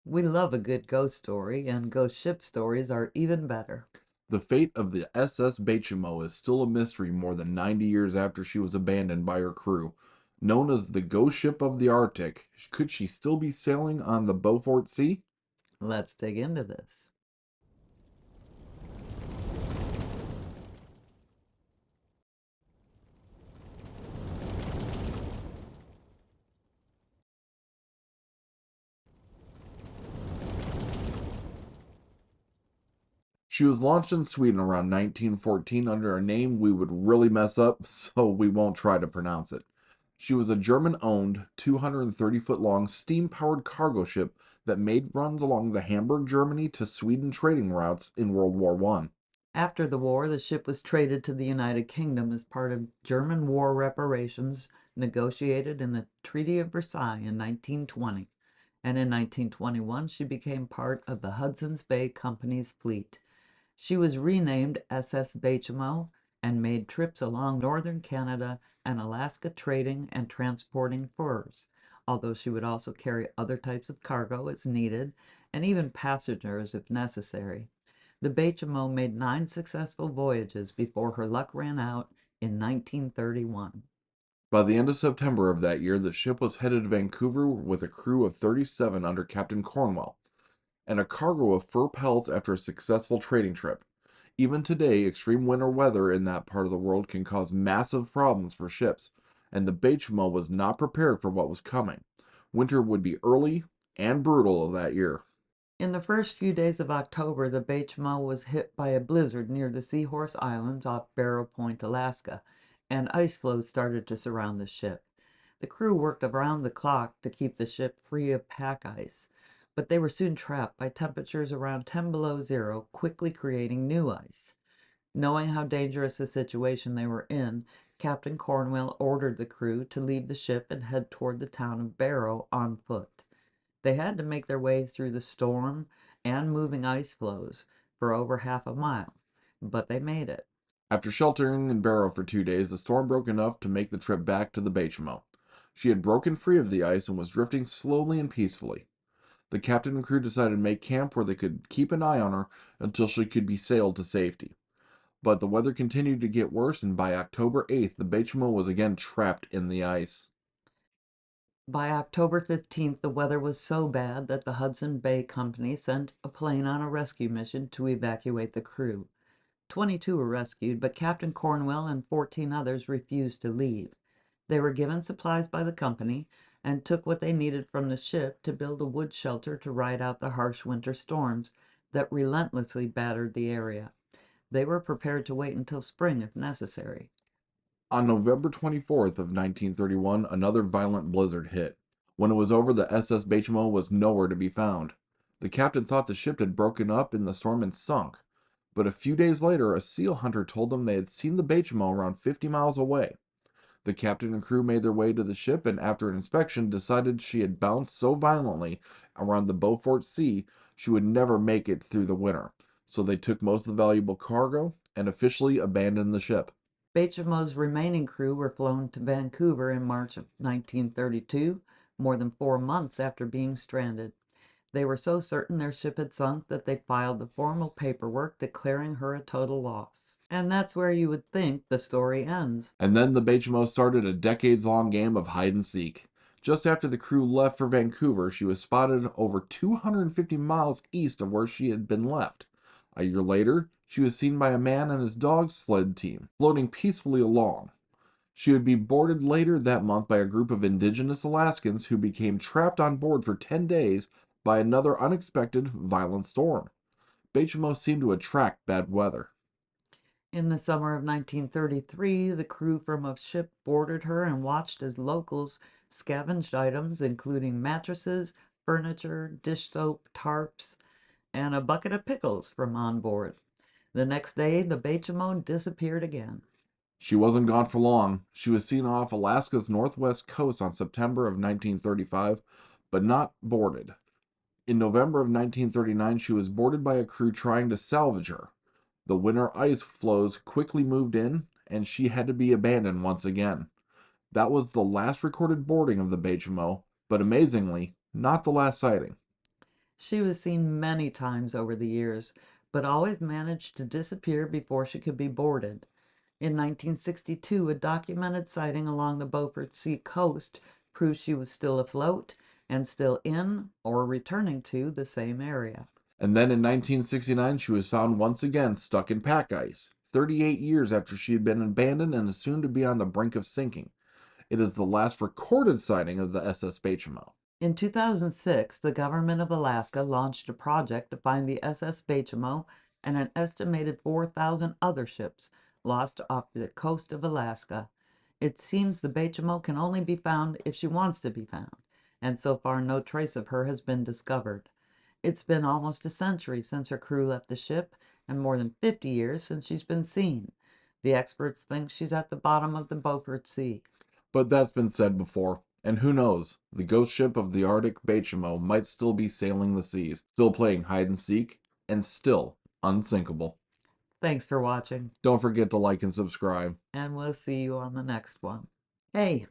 We love a good ghost story, and ghost ship stories are even better. The fate of the SS Baychimo is still a mystery more than 90 years after she was abandoned by her crew. Known as the ghost ship of the Arctic, could she still be sailing on the Beaufort Sea? Let's dig into this. She was launched in Sweden around 1914 under a name we would really mess up, so we won't try to pronounce it. She was a German owned, 230-foot long steam powered cargo ship that made runs along the Hamburg, Germany to Sweden trading routes in World War One. After the war, the ship was traded to the United Kingdom as part of German war reparations negotiated in the Treaty of Versailles in 1920. And in 1921, she became part of the Hudson's Bay Company's fleet. She was renamed SS Baychimo and made trips along northern Canada and Alaska trading and transporting furs, although she would also carry other types of cargo as needed and even passengers if necessary. The Baychimo made 9 successful voyages before her luck ran out in 1931. By the end of September of that year, the ship was headed to Vancouver with a crew of 37 under Captain Cornwell and a cargo of fur pelts after a successful trading trip. Even today, extreme winter weather in that part of the world can cause massive problems for ships, and the Baychimo was not prepared for what was coming. Winter would be early and brutal that year. In the first few days of October, the Baychimo was hit by a blizzard near the Seahorse Islands off Barrow Point, Alaska, and ice floes started to surround the ship. The crew worked around the clock to keep the ship free of pack ice, but they were soon trapped by temperatures around 10 below zero, quickly creating new ice. Knowing how dangerous the situation they were in, Captain Cornwell ordered the crew to leave the ship and head toward the town of Barrow on foot. They had to make their way through the storm and moving ice floes for over half a mile, but they made it. After sheltering in Barrow for 2 days, the storm broke enough to make the trip back to the Baychimo. She had broken free of the ice and was drifting slowly and peacefully. The captain and crew decided to make camp where they could keep an eye on her until she could be sailed to safety. But the weather continued to get worse, and by October 8th, the Baychimo was again trapped in the ice. By October 15th, the weather was so bad that the Hudson Bay Company sent a plane on a rescue mission to evacuate the crew. 22 were rescued, but Captain Cornwell and 14 others refused to leave. They were given supplies by the company and took what they needed from the ship to build a wood shelter to ride out the harsh winter storms that relentlessly battered the area. They were prepared to wait until spring if necessary. On November 24th of 1931, another violent blizzard hit. When it was over, the SS Baychimo was nowhere to be found. The captain thought the ship had broken up in the storm and sunk. But a few days later, a seal hunter told them they had seen the Baychimo around 50 miles away. The captain and crew made their way to the ship and, after an inspection, decided she had bounced so violently around the Beaufort Sea she would never make it through the winter. So they took most of the valuable cargo and officially abandoned the ship. Baychimo's remaining crew were flown to Vancouver in March of 1932, more than 4 months after being stranded. They were so certain their ship had sunk that they filed the formal paperwork declaring her a total loss. And that's where you would think the story ends. And then the Baychimo started a decades long game of hide and seek. Just after the crew left for Vancouver, she was spotted over 250 miles east of where she had been left. A year later, she was seen by a man and his dog sled team floating peacefully along. She would be boarded later that month by a group of indigenous Alaskans who became trapped on board for 10 days by another unexpected violent storm. Baychimo seemed to attract bad weather. In the summer of 1933, the crew from a ship boarded her and watched as locals scavenged items including mattresses, furniture, dish soap, tarps, and a bucket of pickles from on board. The next day, the Baychimo disappeared again. She wasn't gone for long. She was seen off Alaska's northwest coast on September of 1935, but not boarded. In November of 1939, she was boarded by a crew trying to salvage her. The winter ice floes quickly moved in, and she had to be abandoned once again. That was the last recorded boarding of the Baychimo, but amazingly, not the last sighting. She was seen many times over the years, but always managed to disappear before she could be boarded. In 1962, a documented sighting along the Beaufort Sea coast proved she was still afloat and still in or returning to the same area. And then in 1969, she was found once again stuck in pack ice, 38 years after she had been abandoned and assumed to be on the brink of sinking. It is the last recorded sighting of the SS Baychimo. In 2006, the government of Alaska launched a project to find the SS Baychimo and an estimated 4,000 other ships lost off the coast of Alaska. It seems the Baychimo can only be found if she wants to be found, and so far no trace of her has been discovered. It's been almost a century since her crew left the ship, and more than 50 years since she's been seen. The experts think she's at the bottom of the Beaufort Sea. But that's been said before. And who knows, the ghost ship of the Arctic Baychimo might still be sailing the seas, still playing hide and seek, and still unsinkable. Thanks for watching, Don't forget to like and subscribe. and we'll see you on the next one. Hey,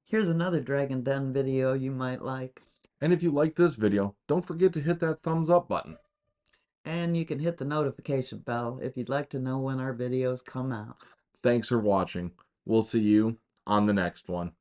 here's another Dragon Den video you might like. And if you like this video, don't forget to hit that thumbs up button. And you can hit the notification bell if you'd like to know when our videos come out. Thanks for watching. We'll see you on the next one.